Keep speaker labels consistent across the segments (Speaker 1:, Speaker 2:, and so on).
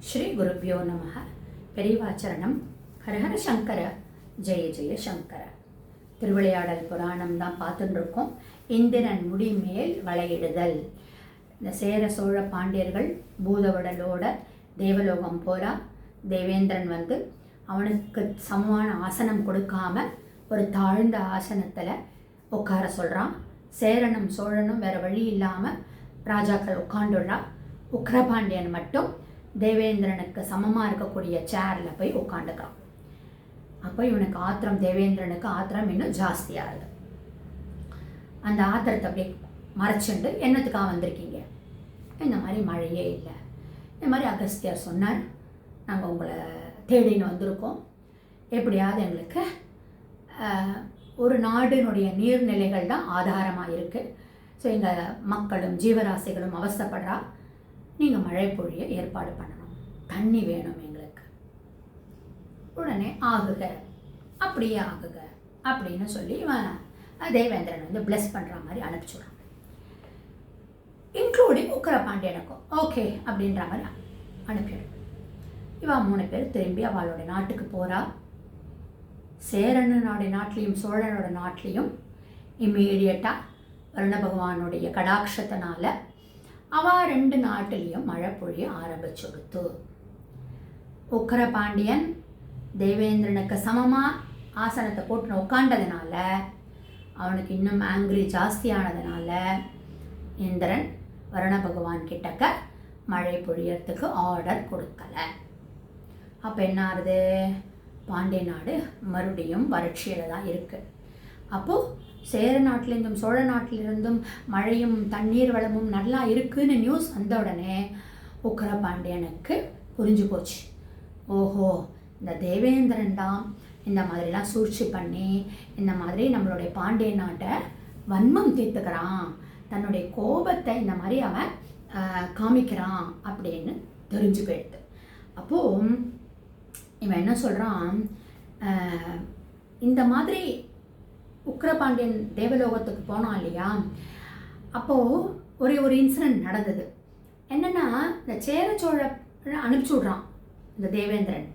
Speaker 1: ஸ்ரீ குருப்யோ நம. பெரியவாச்சரணம். ஹரஹர சங்கர, ஜெய ஜெய சங்கர. திருவிளையாடல் புராணம் தான் பார்த்துட்டு இருக்கோம். இந்திரன் முடி மேல் வளையிடுதல். இந்த சேர சோழ பாண்டியர்கள் பூதவுடலோட தேவலோகம் போகிறா. தேவேந்திரன் வந்து அவனுக்கு சமமான ஆசனம் கொடுக்காம ஒரு தாழ்ந்த ஆசனத்தில் உட்கார சொல்கிறான். சேரனும் சோழனும் வேறு வழி இல்லாமல் ராஜாக்கள் உட்காந்துடுறா. உக்ரபாண்டியன் மட்டும் தேவேந்திரனுக்கு சமமாக இருக்கக்கூடிய சேரில் போய் உட்காந்துக்கிறான். அப்போ இவனுக்கு ஆத்திரம், தேவேந்திரனுக்கு ஆத்திரம் இன்னும் ஜாஸ்தியாகுது. அந்த ஆத்திரத்தை அப்படியே மறைச்சுண்டு, என்னத்துக்காக வந்திருக்கீங்க? இந்த மாதிரி மழையே இல்லை, இந்த மாதிரி அகஸ்தியர் சொன்னார், நாங்கள் உங்களை தேடின்னு வந்திருக்கோம், எப்படியாவது எங்களுக்கு ஒரு நாடினுடைய நீர்நிலைகள் தான் ஆதாரமாக இருக்குது, ஸோ எங்கள் மக்களும் ஜீவராசிகளும் அவஸ்தைப்படுறா, நீங்கள் மழை பொழிய ஏற்பாடு பண்ணணும், தண்ணி வேணும் எங்களுக்கு, உடனே ஆகுக, அப்படியே ஆகுக அப்படின்னு சொல்லி இவன் தேவேந்திரன் வந்து பிளஸ் பண்ணுற மாதிரி அனுப்பிச்சுடுறான். இன்க்ளூடிங் உக்ரபாண்டியனுக்கும் ஓகே அப்படின்ற மாதிரி அனுப்பிடும். இவன் 3 பேர் திரும்பி அவளோட நாட்டுக்கு போகிறா. சேரனுடைய நாட்டிலையும் சோழனோட நாட்டிலையும் இம்மீடியட்டாக வருண பகவானுடைய கடாட்சத்தினால அவ 2 நாட்டிலையும் மழை பொழிய ஆரம்பிச்சுடுத்து. உக்ரபாண்டியன் தேவேந்திரனுக்கு சமமாக ஆசனத்தை போட்டு உட்காண்டதுனால அவனுக்கு இன்னும் ஆங்கிரி ஜாஸ்தியானதுனால இந்திரன் வருண பகவான் கிட்டக்க மழை பொழியறதுக்கு ஆர்டர் கொடுக்கல. அப்போ என்ன ஆகுது? பாண்டிய நாடு மறுபடியும் வறட்சியில் தான் இருக்குது. அப்போது சேர நாட்டிலிருந்தும் சோழ நாட்டிலிருந்தும் மழையும் தண்ணீர் வளமும் நல்லா இருக்குன்னு நியூஸ் வந்த உடனே உக்ரபாண்டியனுக்கு புரிஞ்சு போச்சு, ஓஹோ இந்த தேவேந்திரன் தான் இந்த மாதிரிலாம் சூழ்ச்சி பண்ணி இந்த மாதிரி நம்மளுடைய பாண்டிய நாட்டை வன்மம் தீர்த்துக்கிறான், தன்னுடைய கோபத்தை இந்த மாதிரி அவன் காமிக்கிறான் அப்படின்னு தெரிஞ்சு போயிடுது. அப்போது இவன் என்ன சொல்கிறான், இந்த மாதிரி உக்ரபாண்டியன் தேவலோகத்துக்கு போனான் இல்லையா, அப்போது ஒரு இன்சிடென்ட் நடந்தது. என்னென்னா, இந்த சேர சோழ அனுப்பிச்சி விட்றான் இந்த தேவேந்திரன்.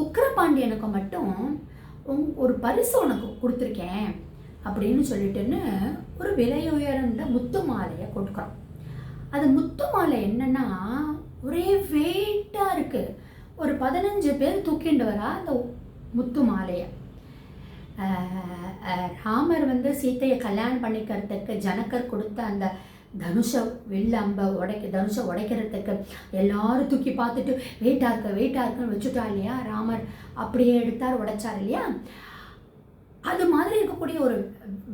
Speaker 1: உக்ரபாண்டியனுக்கு மட்டும் ஒரு பரிசு உனக்கு கொடுத்துருக்கேன் அப்படின்னு சொல்லிட்டுன்னு ஒரு விலை உயர்ந்த முத்து மாலையை கொடுக்குறான். அது முத்து மாலை என்னென்னா ஒரே வெயிட்டாக இருக்குது. ஒரு 15 பேர் தூக்கிண்டு வரா அந்த முத்து மாலையை. ராமர் வந்து சீத்தையை கல்யாணம் பண்ணிக்கிறதுக்கு ஜனகர் கொடுத்த அந்த தனுஷை தனுஷை உடைக்கிறதுக்கு எல்லாரும் தூக்கி பார்த்துட்டு வெயிட்டாக இருக்குன்னு வச்சுட்டா இல்லையா, ராமர் அப்படியே எடுத்தார், உடைச்சார் இல்லையா, அது மாதிரி இருக்கக்கூடிய ஒரு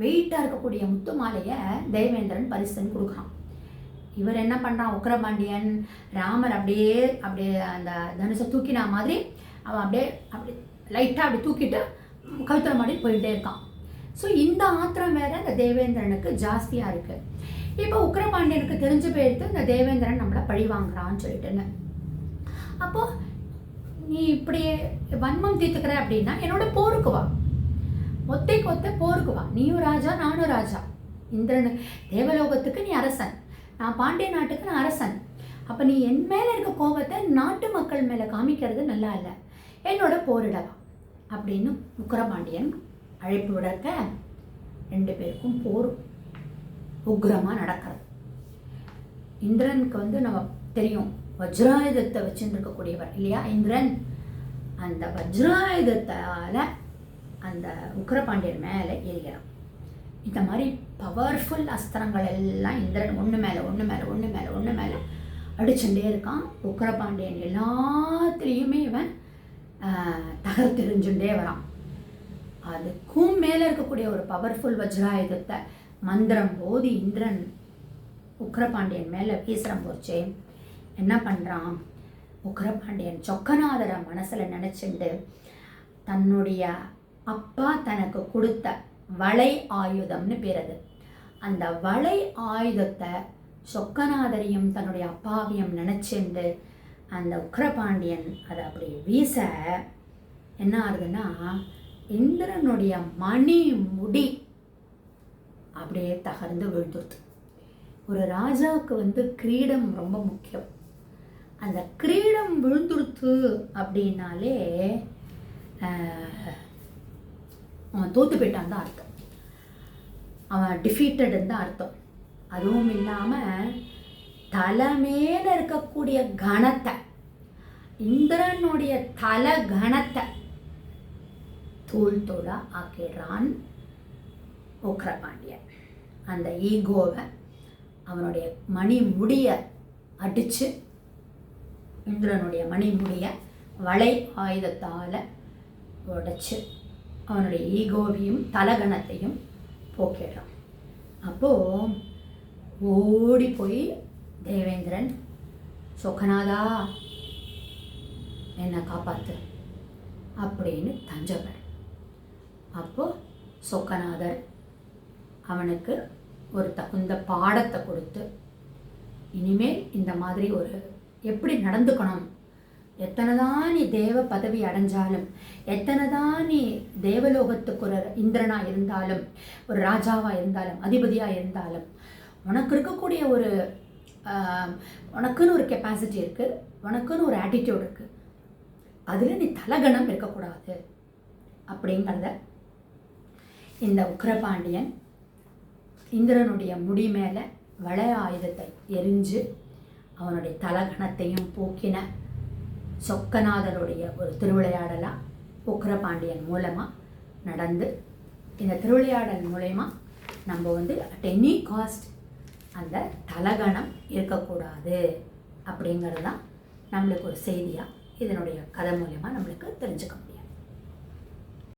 Speaker 1: வெயிட்டாக இருக்கக்கூடிய முத்து மாலையை தேவேந்திரன் பரிசுன்னு கொடுக்குறான். இவர் என்ன பண்ணுறான், உக்ரபாண்டியன் ராமர் அப்படியே அந்த தனுஷை தூக்கினா மாதிரி அவன் அப்படி லைட்டாக அப்படி தூக்கிட்டு கழுத்துற மாதிரி போயிட்டே இருக்கான். ஸோ இந்த ஆத்திரம் வேற இந்த தேவேந்திரனுக்கு ஜாஸ்தியாக இருக்குது. இப்போ உக்ரபாண்டியனுக்கு தெரிஞ்சு போயிடுத்து இந்த தேவேந்திரன் நம்மளை பழி வாங்குறான்னு சொல்லிட்டுன்னு. அப்போது நீ இப்படியே வன்மம் தீர்த்துக்கிற அப்படின்னா என்னோட போருக்கு வா, ஒத்தை போருக்கு வா, நீயும் ராஜா நானும் ராஜா. இந்திரனு தேவலோகத்துக்கு நீ அரசன், நான் பாண்டிய நாட்டுக்கு நான் அரசன். அப்போ நீ என் மேலே இருக்க கோபத்தை நாட்டு மக்கள் மேலே காமிக்கிறது நல்லா இல்லை, என்னோட போரிடவா அப்படின்னு உக்ரபாண்டியன் அழைப்பு விடக்க 2 பேருக்கும் போர் உக்ரமாக நடக்கிறது. இந்திரனுக்கு வந்து நம்ம தெரியும் வஜ்ராயுதத்தை வச்சுருக்கக்கூடியவர் இல்லையா இந்திரன். அந்த வஜ்ராயுதத்தால் அந்த உக்ரபாண்டியன் மேலே எரிகிறான். இந்த மாதிரி பவர்ஃபுல் அஸ்திரங்கள் எல்லாம் இந்திரன் ஒன்று மேலே அடிச்சுட்டே இருக்கான். உக்ரபாண்டியன் எல்லாத்துலேயுமே இவன் தகர்த்தெறிஞ்சுட்டே வரான். அதுக்கும் மேலே இருக்கக்கூடிய ஒரு பவர்ஃபுல் வஜ்ராயுதத்தை மந்திரம் போதி இந்திரன் உக்ரபாண்டியன் மேலே வீசுறம் போச்சே. என்ன பண்ணுறான், உக்ரபாண்டியன் சொக்கநாதரை மனசில் நினச்சிண்டு தன்னுடைய அப்பா தனக்கு கொடுத்த வளை ஆயுதம்னு பேர் அது, அந்த வளை ஆயுதத்தை சொக்கநாதரையும் தன்னுடைய அப்பாவையும் நினச்சிண்டு அந்த உக்ரபாண்டியன் அதை அப்படி வீச என்ன ஆகுதுன்னா, இந்திரனுடைய மணி முடி அப்படியே தகர்ந்து விழுந்துடுது. ஒரு ராஜாவுக்கு வந்து கிரீடம் ரொம்ப முக்கியம். அந்த கிரீடம் விழுந்துடுத்து அப்படின்னாலே அவன் தோற்று போயிட்டான் தான் அர்த்தம், அவன் டிஃபீட்டடுன்னு தான் அர்த்தம். அதுவும் இல்லாமல் தலைமையில இருக்கக்கூடிய கணத்தை, இந்திரனுடைய தலை கணத்தை தூள் தூளா ஆக்கிடுறான் உக்கிரபாண்டியன். அந்த ஈகோவை, அவனுடைய மணி முடிய அடித்து, இந்திரனுடைய மணி முடிய வளை ஆயுதத்தால் உடைச்சு அவனுடைய ஈகோவையும் தலகணத்தையும் போக்கிடுறான். அப்போது ஓடி போய் தேவேந்திரன், சொக்கநாதா என்னை காப்பாற்று அப்படின்னு தஞ்சவர். அப்போது சொக்கநாதர் அவனுக்கு ஒரு தகுந்த பாடத்தை கொடுத்து, இனிமேல் இந்த மாதிரி ஒரு எப்படி நடந்துக்கணும், எத்தனை தான் நீ தேவ பதவி அடைஞ்சாலும், எத்தனை தான் நீ தேவலோகத்துக்கு ஒரு இந்திரனாக இருந்தாலும், ஒரு ராஜாவாக இருந்தாலும், அதிபதியாக இருந்தாலும், உனக்கு இருக்கக்கூடிய ஒரு உனக்குன்னு ஒரு கெப்பாசிட்டி இருக்குது, உனக்குன்னு ஒரு ஆட்டிடியூட் இருக்குது, அதில் நீ தலகணம் இருக்கக்கூடாது அப்படிங்கிறத இந்த உக்கிரபாண்டியன் இந்திரனுடைய முடி மேலே வளை ஆயுதத்தை எரிஞ்சு அவனுடைய தலகணத்தையும் போக்கின சொக்கநாதருடைய ஒரு திருவிளையாடலாக உக்கிரபாண்டியன் மூலமாக நடந்து, இந்த திருவிளையாடல் மூலயமா நம்ம அட் எனி காஸ்ட் அந்த தலகணம் இருக்கக்கூடாது அப்படிங்கிறது தான் நம்மளுக்கு ஒரு செய்தியாக இதனுடைய கதை மூலயமா நம்மளுக்கு தெரிஞ்சுக்கணும்.